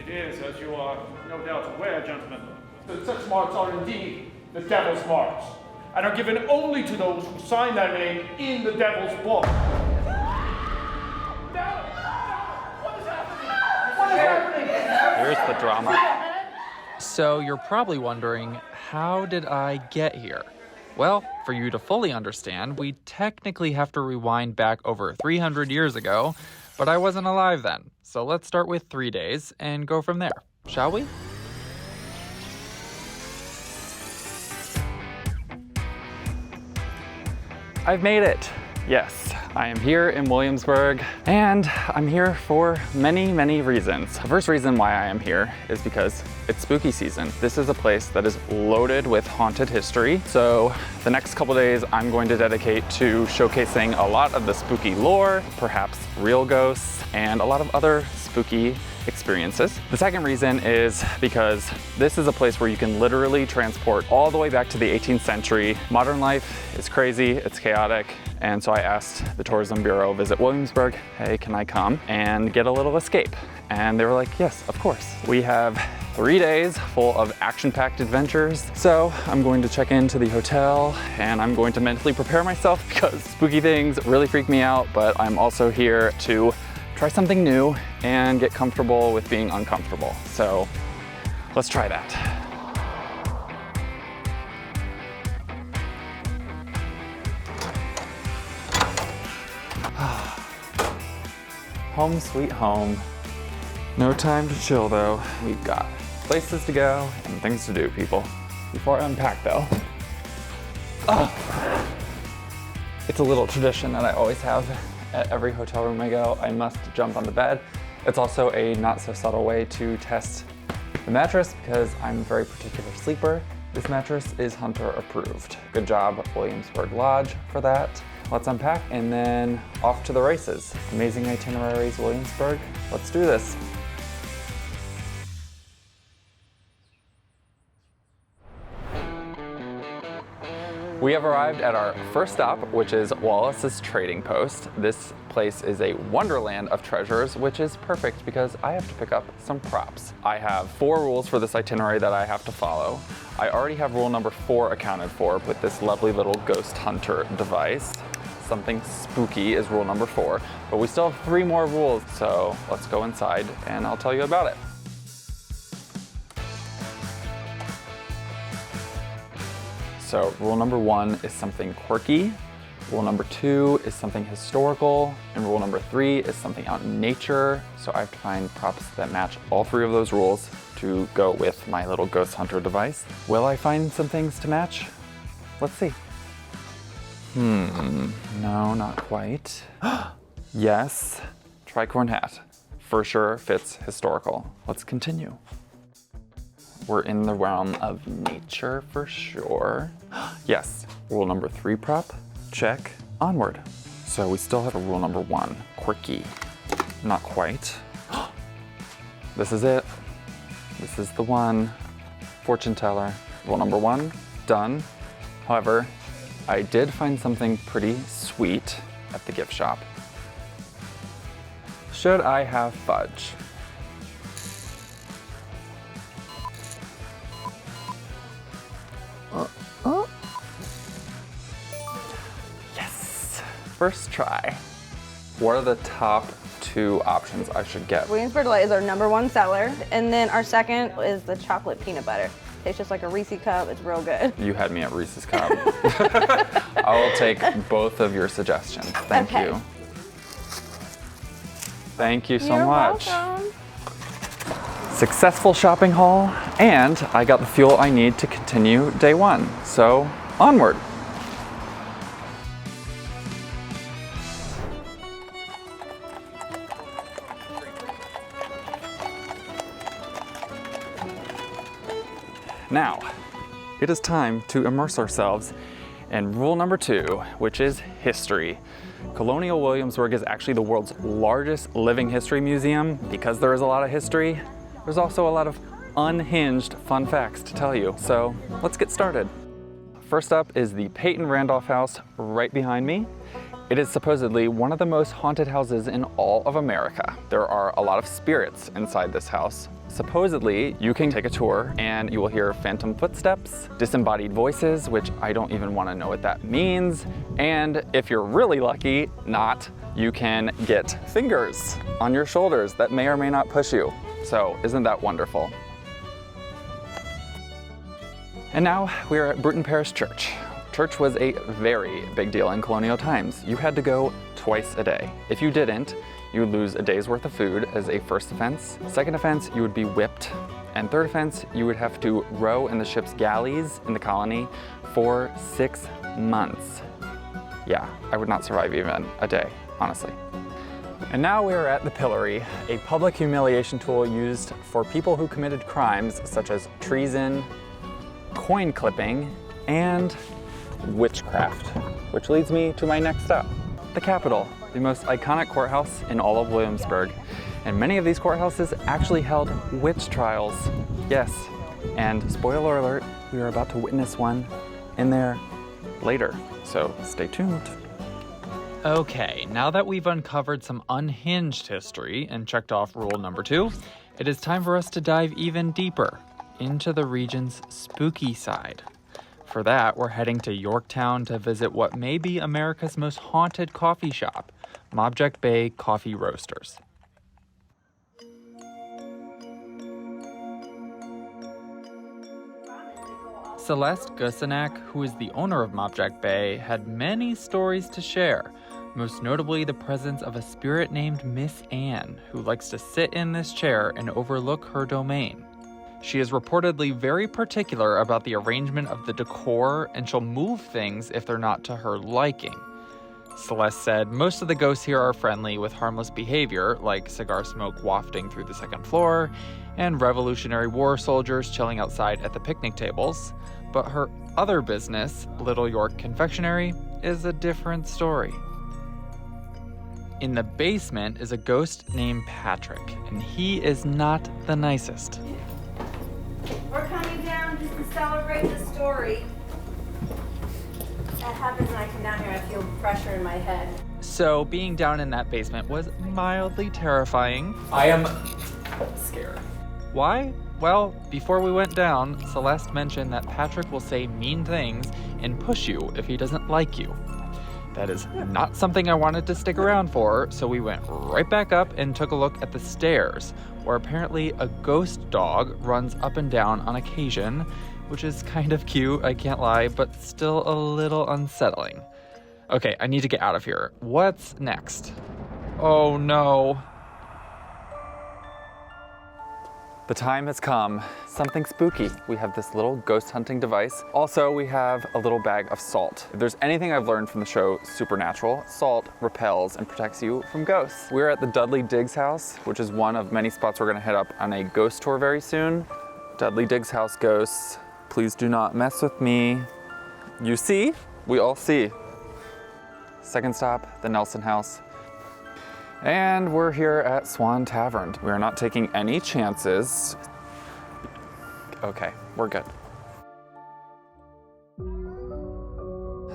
It is, as you are no doubt aware, gentlemen, that such marks are indeed the devil's marks, and are given only to those who sign their name in the devil's book. What is happening? What is happening? Here's the drama. So you're probably wondering, how did I get here? Well, for you to fully understand, we technically have to rewind back over 300 years ago, but I wasn't alive then. So let's start with 3 days and go from there, shall we? I've made it. Yes, I am here in Williamsburg, and I'm here for many, many reasons. The first reason why I am here is because it's spooky season. This is a place that is loaded with haunted history. So the next couple days I'm going to dedicate to showcasing a lot of the spooky lore, perhaps real ghosts, and a lot of other spooky experiences. The second reason is because this is a place where you can literally transport all the way back to the 18th century. Modern life is crazy, it's chaotic, and so I asked the Tourism Bureau, Visit Williamsburg, hey, can I come and get a little escape? And they were like, yes, of course. We have 3 days full of action-packed adventures. So I'm going to check into the hotel and I'm going to mentally prepare myself because spooky things really freak me out, but I'm also here to try something new and get comfortable with being uncomfortable. So let's try that. Home sweet home. No time to chill though. We've got places to go and things to do, people. Before I unpack though, it's a little tradition that I always have at every hotel room I go. I must jump on the bed. It's also a not so subtle way to test the mattress because I'm a very particular sleeper. This mattress is Hunter approved. Good job, Williamsburg Lodge, for that. Let's unpack and then off to the races. Amazing itineraries, Williamsburg. Let's do this. We have arrived at our first stop, which is Wallace's Trading Post. This place is a wonderland of treasures, which is perfect because I have to pick up some props. I have 4 rules for this itinerary that I have to follow. I already have rule number 4 accounted for with this lovely little ghost hunter device. Something spooky is rule number 4, but we still have 3 more rules, so let's go inside and I'll tell you about it. So rule number 1 is something quirky, rule number 2 is something historical, and rule number 3 is something out in nature. So I have to find props that match all 3 of those rules to go with my little ghost hunter device. Will I find some things to match? Let's see. No, not quite. Yes, tricorn hat. For sure fits historical. Let's continue. We're in the realm of nature for sure. Yes, rule number 3 prop, check, onward. So we still have a rule number 1, quirky. Not quite. This is it. This is the one, fortune teller. Rule number 1, done. However, I did find something pretty sweet at the gift shop. Should I have fudge? Yes, first try. What are the top 2 options I should get? Williamsburg Delight is our number 1 seller, and then our second is the chocolate peanut butter. Tastes just like a Reese's cup. It's real good. You had me at Reese's cup. I will take both of your suggestions. Thank you. Thank you so much. Welcome. Successful shopping haul, and I got the fuel I need to continue day 1. So onward. Now, it is time to immerse ourselves in rule number 2, which is history. Colonial Williamsburg is actually the world's largest living history museum. Because there is a lot of history, there's also a lot of unhinged fun facts to tell you. So let's get started. First up is the Peyton Randolph House right behind me. It is supposedly one of the most haunted houses in all of America. There are a lot of spirits inside this house. Supposedly, you can take a tour and you will hear phantom footsteps, disembodied voices, which I don't even want to know what that means. And if you're really lucky, you can get fingers on your shoulders that may or may not push you. So isn't that wonderful? And now we're at Bruton Parish Church. Church was a very big deal in colonial times. You had to go twice a day. If you didn't, you would lose a day's worth of food as a first offense. Second offense, you would be whipped. And third offense, you would have to row in the ship's galleys in the colony for 6 months. Yeah, I would not survive even a day, honestly. And now we're at the pillory, a public humiliation tool used for people who committed crimes such as treason, coin clipping, and witchcraft, which leads me to my next stop, the Capitol, the most iconic courthouse in all of Williamsburg. And many of these courthouses actually held witch trials. Yes, and spoiler alert, we are about to witness one in there later, so stay tuned. Okay, now that we've uncovered some unhinged history and checked off rule number 2, it is time for us to dive even deeper into the region's spooky side. For that, we're heading to Yorktown to visit what may be America's most haunted coffee shop, Mobjack Bay Coffee Roasters. Celeste Gusenak, who is the owner of Mobjack Bay, had many stories to share, most notably the presence of a spirit named Miss Anne, who likes to sit in this chair and overlook her domain. She is reportedly very particular about the arrangement of the decor, and she'll move things if they're not to her liking. Celeste said most of the ghosts here are friendly with harmless behavior, like cigar smoke wafting through the second floor, and Revolutionary War soldiers chilling outside at the picnic tables. But her other business, Little York Confectionery, is a different story. In the basement is a ghost named Patrick, and he is not the nicest. We're coming down just to celebrate the story. That happens when I come down here, I feel pressure in my head. So being down in that basement was mildly terrifying. I am scared. Why? Well, before we went down, Celeste mentioned that Patrick will say mean things and push you if he doesn't like you. That is not something I wanted to stick around for, so we went right back up and took a look at the stairs, where apparently a ghost dog runs up and down on occasion, which is kind of cute, I can't lie, but still a little unsettling. Okay, I need to get out of here. What's next? Oh no. The time has come. Something spooky. We have this little ghost hunting device. Also, we have a little bag of salt. If there's anything I've learned from the show Supernatural, salt repels and protects you from ghosts. We're at the Dudley Diggs house, which is one of many spots we're gonna head up on a ghost tour very soon. Dudley Diggs house ghosts, please do not mess with me. You see? We all see. Second stop, the Nelson house. And we're here at Swan Tavern. We are not taking any chances. Okay, we're good.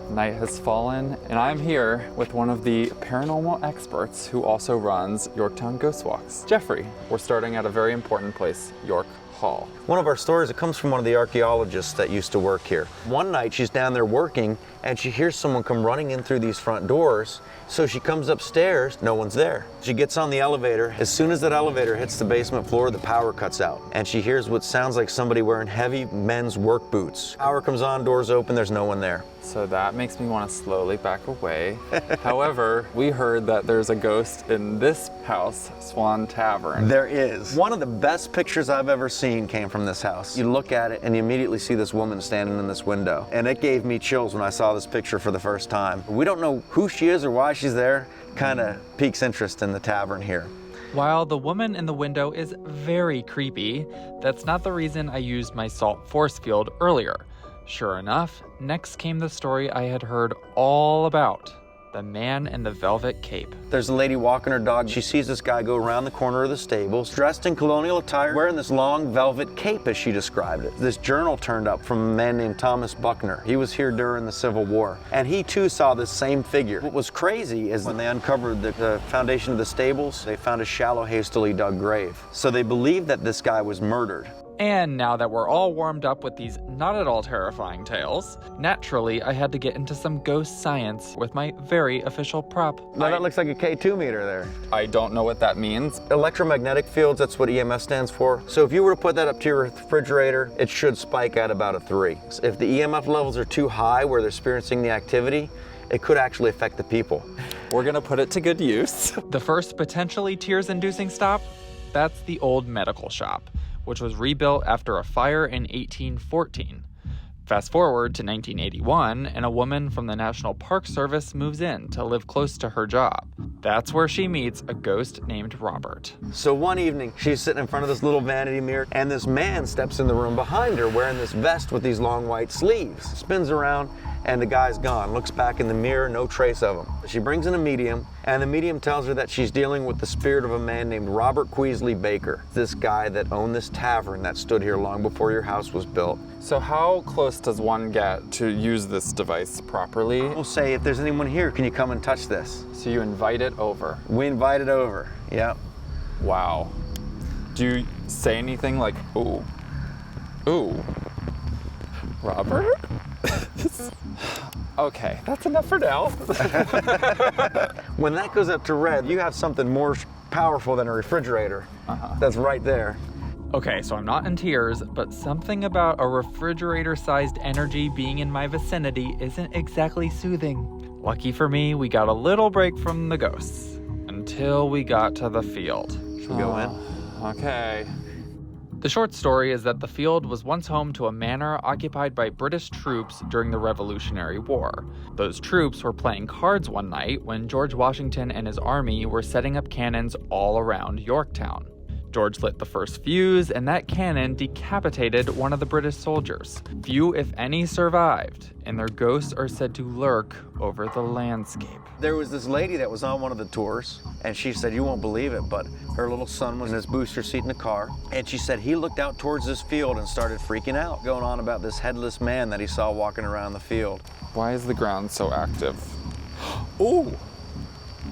Night has fallen, and I'm here with one of the paranormal experts who also runs Yorktown Ghost Walks, Jeffrey. We're starting at a very important place, York Hall. One of our stories, it comes from one of the archaeologists that used to work here. One night she's down there working and she hears someone come running in through these front doors. So she comes upstairs, no one's there. She gets on the elevator. As soon as that elevator hits the basement floor, the power cuts out. And she hears what sounds like somebody wearing heavy men's work boots. Power comes on, doors open, there's no one there. So that makes me want to slowly back away. However, we heard that there's a ghost in this house, Swan Tavern. There is. One of the best pictures I've ever seen came from this house. You look at it and you immediately see this woman standing in this window. And it gave me chills when I saw this picture for the first time. We don't know who she is or why she's there. Kind of piques interest in the tavern here. While the woman in the window is very creepy, that's not the reason I used my salt force field earlier. Sure enough, next came the story I had heard all about. the man in the velvet cape. There's a lady walking her dog. She sees this guy go around the corner of the stables, dressed in colonial attire, wearing this long velvet cape, as she described it. This journal turned up from a man named Thomas Buckner. He was here during the Civil War, and he too saw this same figure. What was crazy is when they uncovered the foundation of the stables, they found a shallow, hastily dug grave. So they believed that this guy was murdered. And now that we're all warmed up with these not at all terrifying tales, naturally I had to get into some ghost science with my very official prop. Now that looks like a K2 meter there. I don't know what that means. Electromagnetic fields, that's what EMF stands for. So if you were to put that up to your refrigerator, it should spike at about a 3. If the EMF levels are too high where they're experiencing the activity, it could actually affect the people. We're gonna put it to good use. The first potentially tears-inducing stop? That's the old medical shop, which was rebuilt after a fire in 1814. Fast forward to 1981, and a woman from the National Park Service moves in to live close to her job. That's where she meets a ghost named Robert. So one evening, she's sitting in front of this little vanity mirror, and this man steps in the room behind her wearing this vest with these long white sleeves. Spins around, and the guy's gone. Looks back in the mirror, no trace of him. She brings in a medium, and the medium tells her that she's dealing with the spirit of a man named Robert Queasley Baker, this guy that owned this tavern that stood here long before your house was built. So how close does one get to use this device properly? We'll say, if there's anyone here, can you come and touch this? So you invite it over. We invite it over, yep. Wow. Do you say anything like, ooh, ooh, Robert? Okay, that's enough for now. When that goes up to red, you have something more powerful than a refrigerator. That's right there. Okay, so I'm not in tears, but something about a refrigerator-sized energy being in my vicinity isn't exactly soothing. Lucky for me, we got a little break from the ghosts until we got to the field. Should we go in? Okay. The short story is that the field was once home to a manor occupied by British troops during the Revolutionary War. Those troops were playing cards one night when George Washington and his army were setting up cannons all around Yorktown. George lit the first fuse, and that cannon decapitated one of the British soldiers. Few, if any, survived, and their ghosts are said to lurk over the landscape. There was this lady that was on one of the tours, and she said, you won't believe it, but her little son was in his booster seat in the car, and she said he looked out towards this field and started freaking out, going on about this headless man that he saw walking around the field. Why is the ground so active? Ooh,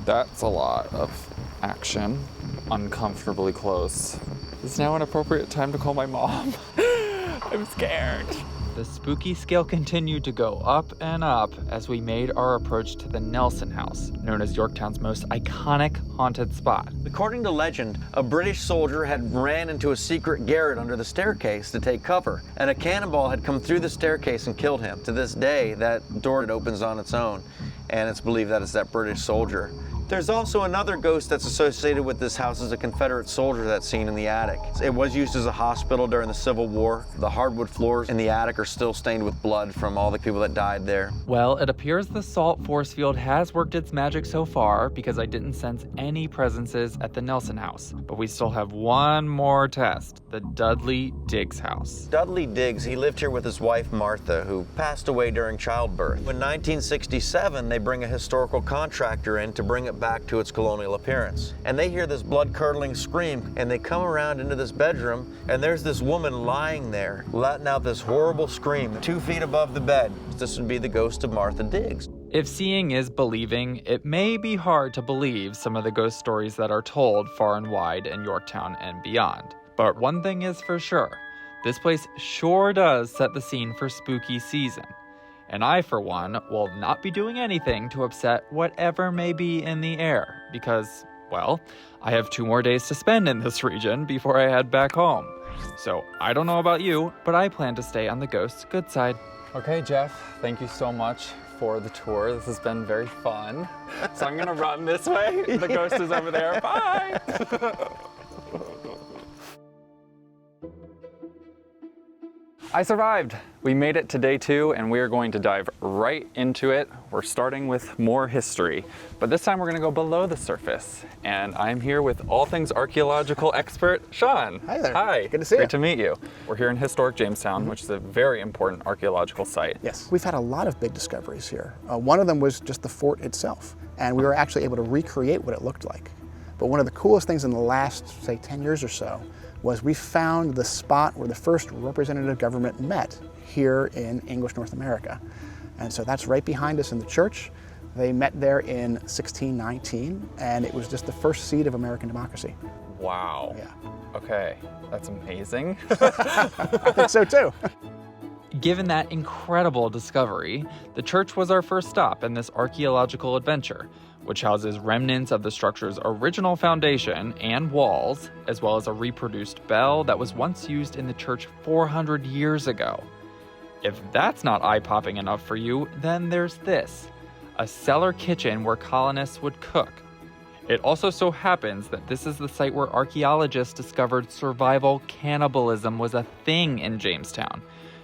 that's a lot of action. Uncomfortably close. Is now an appropriate time to call my mom? I'm scared. The spooky scale continued to go up and up as we made our approach to the Nelson House, known as Yorktown's most iconic haunted spot. According to legend, a British soldier had ran into a secret garret under the staircase to take cover, and a cannonball had come through the staircase and killed him. To this day, that door opens on its own, and it's believed that it's that British soldier. There's also another ghost that's associated with this house as a Confederate soldier that's seen in the attic. It was used as a hospital during the Civil War. The hardwood floors in the attic are still stained with blood from all the people that died there. Well, it appears the salt force field has worked its magic so far because I didn't sense any presences at the Nelson House. But we still have one more test, the Dudley Diggs house. Dudley Diggs, he lived here with his wife Martha, who passed away during childbirth. In 1967, they bring a historical contractor in to bring it back to its colonial appearance. And they hear this blood-curdling scream, and they come around into this bedroom, and there's this woman lying there, letting out this horrible scream 2 feet above the bed. This would be the ghost of Martha Diggs. If seeing is believing, it may be hard to believe some of the ghost stories that are told far and wide in Yorktown and beyond. But one thing is for sure, this place sure does set the scene for spooky season. And I, for one, will not be doing anything to upset whatever may be in the air, because, well, I have 2 more days to spend in this region before I head back home. So I don't know about you, but I plan to stay on the ghost's good side. Okay, Jeff, thank you so much for the tour. This has been very fun. So I'm gonna run this way. The ghost is over there. Bye! I survived. We made it to day 2 and we are going to dive right into it. We're starting with more history, but this time we're gonna go below the surface. And I'm here with all things archaeological expert, Sean. Hi there. Hi. Good to see you. Great to meet you. We're here in historic Jamestown, which is a very important archaeological site. Yes, we've had a lot of big discoveries here. One of them was just the fort itself, and we were actually able to recreate what it looked like. But one of the coolest things in the last, say, 10 years or so was we found the spot where the first representative government met here in English North America. And so that's right behind us in the church. They met there in 1619, and it was just the first seed of American democracy. Wow. Yeah. Okay, that's amazing. I think so too. Given that incredible discovery, the church was our first stop in this archaeological adventure, which houses remnants of the structure's original foundation and walls, as well as a reproduced bell that was once used in the church 400 years ago. If that's not eye-popping enough for you, then there's this, a cellar kitchen where colonists would cook. It also so happens that this is the site where archaeologists discovered survival cannibalism was a thing in Jamestown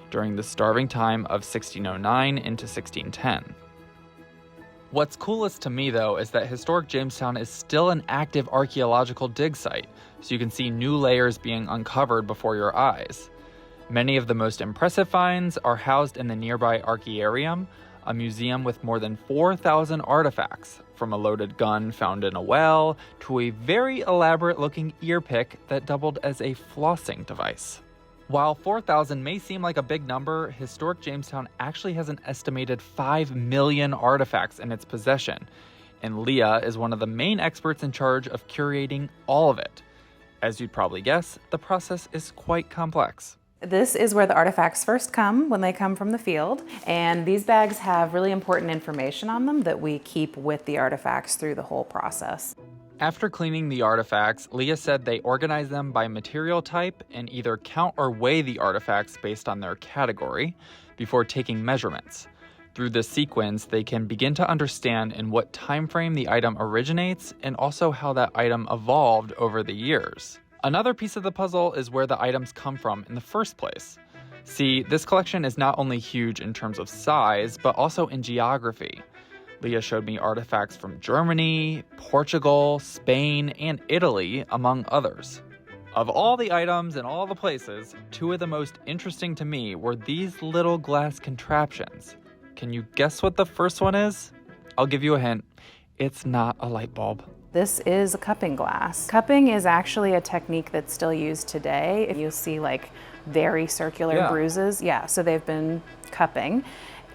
during the starving time of 1609 into 1610. What's coolest to me, though, is that historic Jamestown is still an active archaeological dig site, so you can see new layers being uncovered before your eyes. Many of the most impressive finds are housed in the nearby Archaearium, a museum with more than 4,000 artifacts, from a loaded gun found in a well to a very elaborate-looking ear pick that doubled as a flossing device. While 4,000 may seem like a big number, historic Jamestown actually has an estimated 5 million artifacts in its possession, and Leah is one of the main experts in charge of curating all of it. As you'd probably guess, the process is quite complex. This is where the artifacts first come when they come from the field, and these bags have really important information on them that we keep with the artifacts through the whole process. After cleaning the artifacts, Leah said they organize them by material type and either count or weigh the artifacts based on their category before taking measurements. Through this sequence, they can begin to understand in what time frame the item originates and also how that item evolved over the years. Another piece of the puzzle is where the items come from in the first place. See, this collection is not only huge in terms of size, but also in geography. Leah showed me artifacts from Germany, Portugal, Spain, and Italy, among others. Of all the items and all the places, 2 of the most interesting to me were these little glass contraptions. Can you guess what the first one is? I'll give you a hint. It's not a light bulb. This is a cupping glass. Cupping is actually a technique that's still used today. You'll see like very circular bruises. Yeah, so they've been cupping.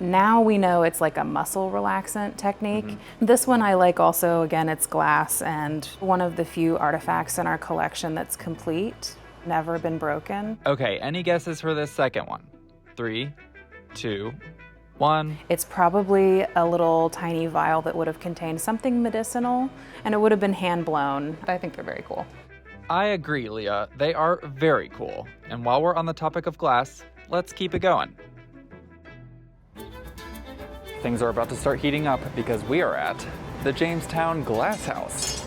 Now we know it's like a muscle relaxant technique. This one I like also, again, it's glass and one of the few artifacts in our collection that's complete, never been broken. Okay, any guesses for this second one? 3, 2, 1. It's probably a little tiny vial that would have contained something medicinal and it would have been hand blown. I think they're very cool. I agree, Leah. They are very cool. And while we're on the topic of glass, let's keep it going. Things are about to start heating up because we are at the Jamestown Glasshouse.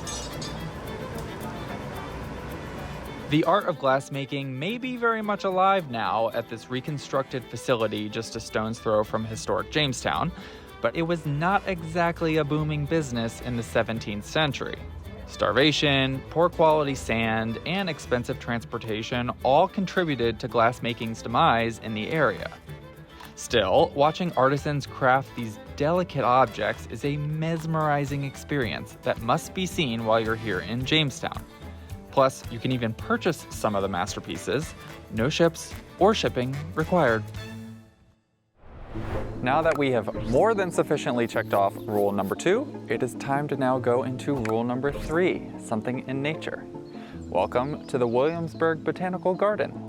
The art of glassmaking may be very much alive now at this reconstructed facility just a stone's throw from historic Jamestown, but it was not exactly a booming business in the 17th century. Starvation, poor quality sand, and expensive transportation all contributed to glassmaking's demise in the area. Still, watching artisans craft these delicate objects is a mesmerizing experience that must be seen while you're here in Jamestown. Plus, you can even purchase some of the masterpieces, no ships or shipping required. Now that we have more than sufficiently checked off rule number 2, it is time to now go into rule number 3, something in nature. Welcome to the Williamsburg Botanical Garden.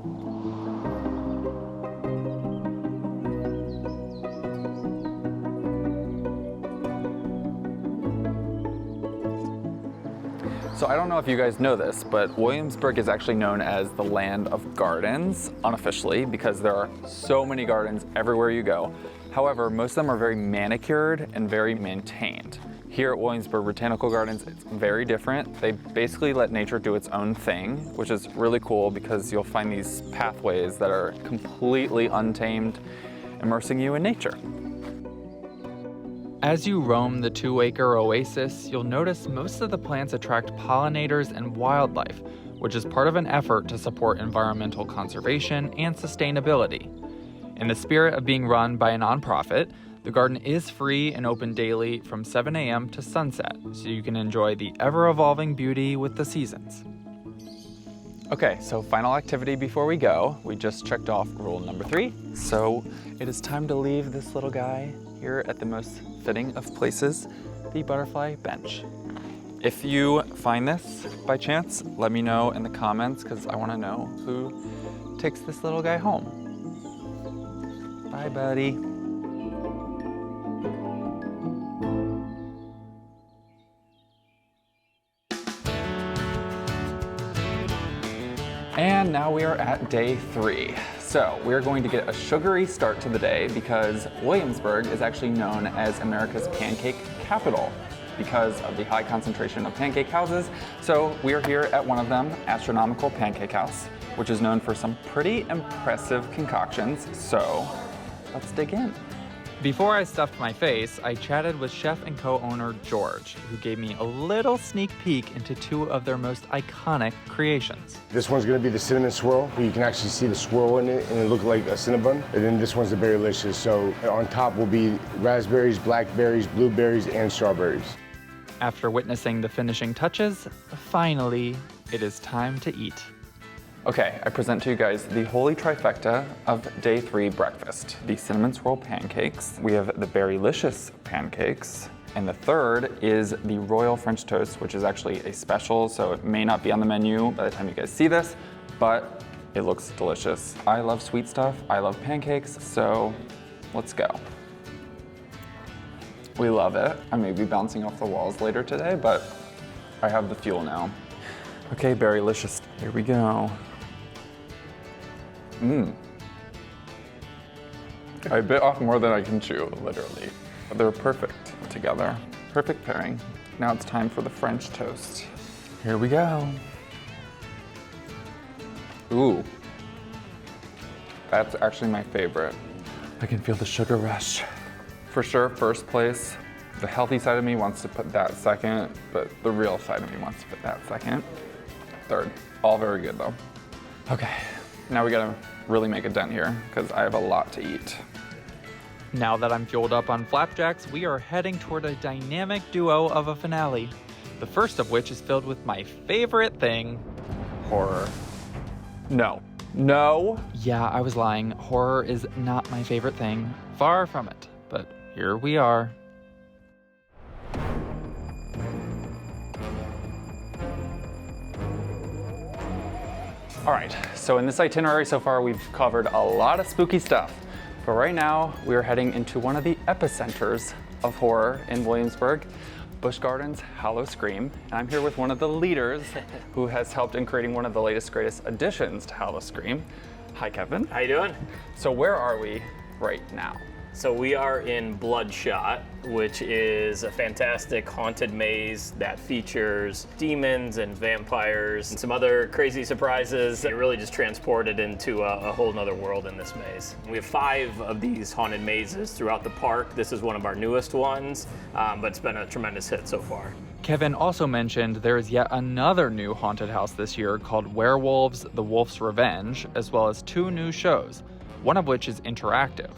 So I don't know if you guys know this, but Williamsburg is actually known as the land of gardens, unofficially, because there are so many gardens everywhere you go. However, most of them are very manicured and very maintained. Here at Williamsburg Botanical Gardens, it's very different. They basically let nature do its own thing, which is really cool because you'll find these pathways that are completely untamed, immersing you in nature. As you roam the 2-acre oasis, you'll notice most of the plants attract pollinators and wildlife, which is part of an effort to support environmental conservation and sustainability. In the spirit of being run by a nonprofit, the garden is free and open daily from 7 a.m. to sunset, so you can enjoy the ever-evolving beauty with the seasons. Okay, so final activity before we go. We just checked off rule number 3. So it is time to leave this little guy here at the most fitting of places, the butterfly bench. If you find this by chance, let me know in the comments because I want to know who takes this little guy home. Bye, buddy. And now we are at day 3. So we're going to get a sugary start to the day because Williamsburg is actually known as America's pancake capital because of the high concentration of pancake houses. So we are here at one of them, Astronomical Pancake House, which is known for some pretty impressive concoctions. So let's dig in. Before I stuffed my face, I chatted with chef and co-owner George, who gave me a little sneak peek into 2 of their most iconic creations. This one's gonna be the cinnamon swirl, where you can actually see the swirl in it and it look like a cinnabon. And then this one's the berrylicious. So on top will be raspberries, blackberries, blueberries, and strawberries. After witnessing the finishing touches, finally, it is time to eat. Okay, I present to you guys the holy trifecta of day 3 breakfast. The cinnamon swirl pancakes, we have the berrylicious pancakes, and the third is the royal French toast, which is actually a special, so it may not be on the menu by the time you guys see this, but it looks delicious. I love sweet stuff, I love pancakes, so let's go. We love it. I may be bouncing off the walls later today, but I have the fuel now. Okay, berrylicious, here we go. I bit off more than I can chew, literally. But they're perfect together. Perfect pairing. Now it's time for the French toast. Here we go. Ooh. That's actually my favorite. I can feel the sugar rush. For sure, first place. The healthy side of me wants to put that second, but the real side of me wants to put that second. Third. All very good though. Okay, now we gotta really make a dent here because I have a lot to eat. Now that I'm fueled up on flapjacks, we are heading toward a dynamic duo of a finale. The first of which is filled with my favorite thing, horror. No. No. Yeah, I was lying. Horror is not my favorite thing. Far from it. But here we are. All right, so in this itinerary so far, we've covered a lot of spooky stuff. But right now, we are heading into one of the epicenters of horror in Williamsburg, Busch Gardens Howl-O-Scream. And I'm here with one of the leaders who has helped in creating one of the latest, greatest additions to Howl-O-Scream. Hi, Kevin. How you doing? So where are we right now? So we are in Bloodshot, which is a fantastic haunted maze that features demons and vampires and some other crazy surprises. You're really just transported into a whole nother world in this maze. We have 5 of these haunted mazes throughout the park. This is one of our newest ones, but it's been a tremendous hit so far. Kevin also mentioned there is yet another new haunted house this year called Werewolves: The Wolf's Revenge, as well as 2 new shows, one of which is interactive.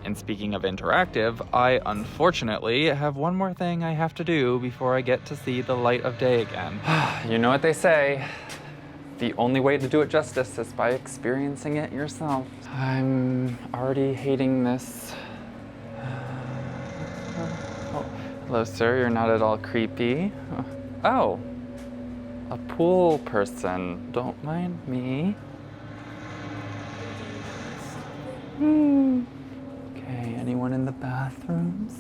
And speaking of interactive, I unfortunately have one more thing I have to do before I get to see the light of day again. You know what they say, the only way to do it justice is by experiencing it yourself. I'm already hating this. Oh, hello, sir, you're not at all creepy. Oh, a pool person, don't mind me. Okay, anyone in the bathrooms?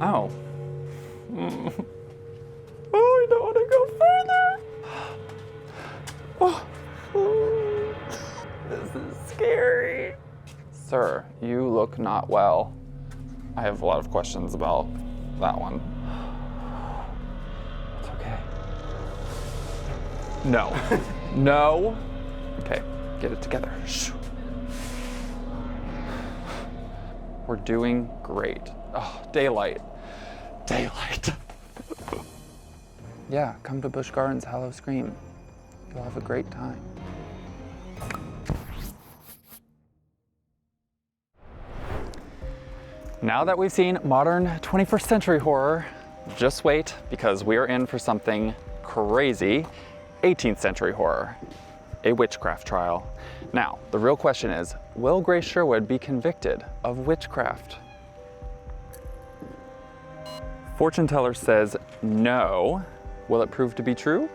Oh. Oh, I don't want to go further. Oh. This is scary. Sir, you look not well. I have a lot of questions about that one. It's okay. No. No. Okay, get it together. Shh. We're doing great. Oh, daylight. Daylight. Yeah, come to Busch Gardens Howl-O-Scream. You'll have a great time. Now that we've seen modern 21st century horror, just wait, because we are in for something crazy, 18th century horror, a witchcraft trial. Now, the real question is, will Grace Sherwood be convicted of witchcraft? Fortune teller says no. Will it prove to be true?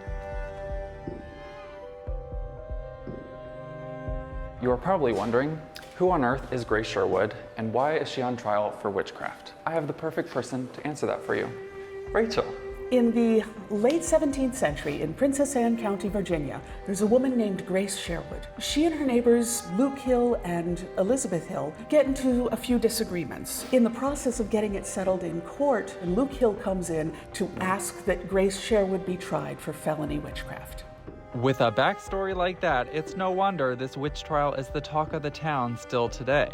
You are probably wondering, who on earth is Grace Sherwood and why is she on trial for witchcraft? I have the perfect person to answer that for you. Rachel. In the late 17th century in Princess Anne County, Virginia, there's a woman named Grace Sherwood. She and her neighbors, Luke Hill and Elizabeth Hill, get into a few disagreements. In the process of getting it settled in court, Luke Hill comes in to ask that Grace Sherwood be tried for felony witchcraft. With a backstory like that, it's no wonder this witch trial is the talk of the town still today.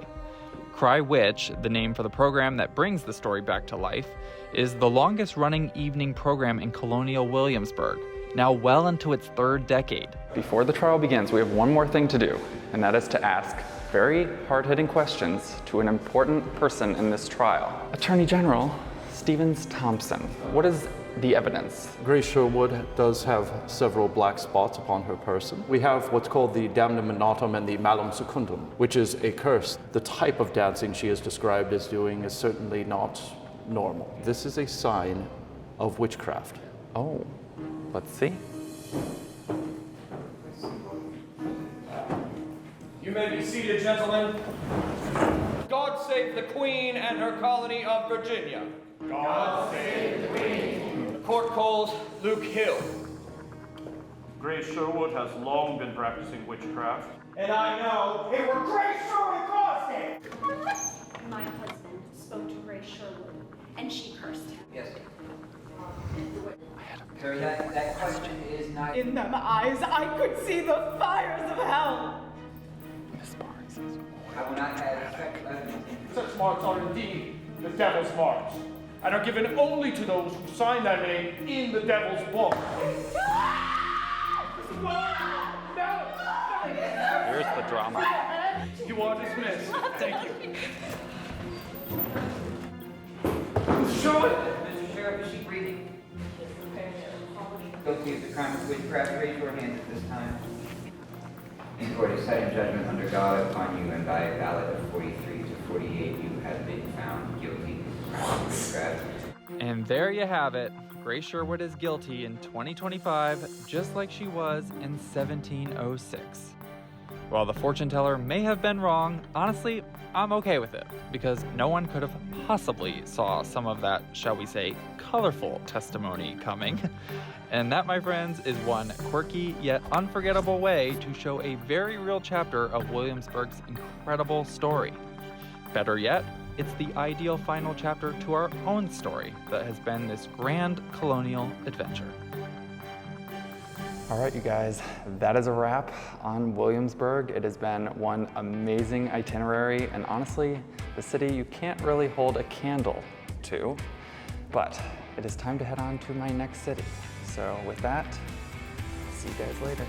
Cry Witch, the name for the program that brings the story back to life, is the longest running evening program in Colonial Williamsburg, now well into its 3rd decade. Before the trial begins, we have one more thing to do, and that is to ask very hard-hitting questions to an important person in this trial. Attorney General Stevens Thompson, what is the evidence? Grace Sherwood does have several black spots upon her person. We have what's called the damnum ignotum and the malum secundum, which is a curse. The type of dancing she is described as doing is certainly not normal. This is a sign of witchcraft. Oh, let's see. You may be seated, gentlemen. God save the Queen and her colony of Virginia. God save the Queen. The court calls Luke Hill. Grace Sherwood has long been practicing witchcraft. And I know it were Grace Sherwood caused it! My husband spoke to Grace Sherwood, and she cursed him. Yes. Sir, that question is not... In them eyes, I could see the fires of hell. I will not have evidence. Such marks are indeed the devil's marks, and are given only to those who sign their name in the devil's book. Here's the drama. You are dismissed. Thank you. Sherwood! Mr. Sheriff, is she breathing? Guilty of the crime of witchcraft, raise your hands at this time. In court is set in judgment under God upon you, and by a ballot of 43 to 48, you have been found guilty of the crime of witchcraft. And there you have it. Grace Sherwood is guilty in 2025, just like she was in 1706. While the fortune teller may have been wrong, honestly, I'm okay with it, because no one could have possibly saw some of that, shall we say, colorful testimony coming. And that, my friends, is one quirky yet unforgettable way to show a very real chapter of Williamsburg's incredible story. Better yet, it's the ideal final chapter to our own story that has been this grand colonial adventure. All right, you guys, that is a wrap on Williamsburg. It has been one amazing itinerary, and honestly, the city you can't really hold a candle to, but it is time to head on to my next city. So with that, see you guys later.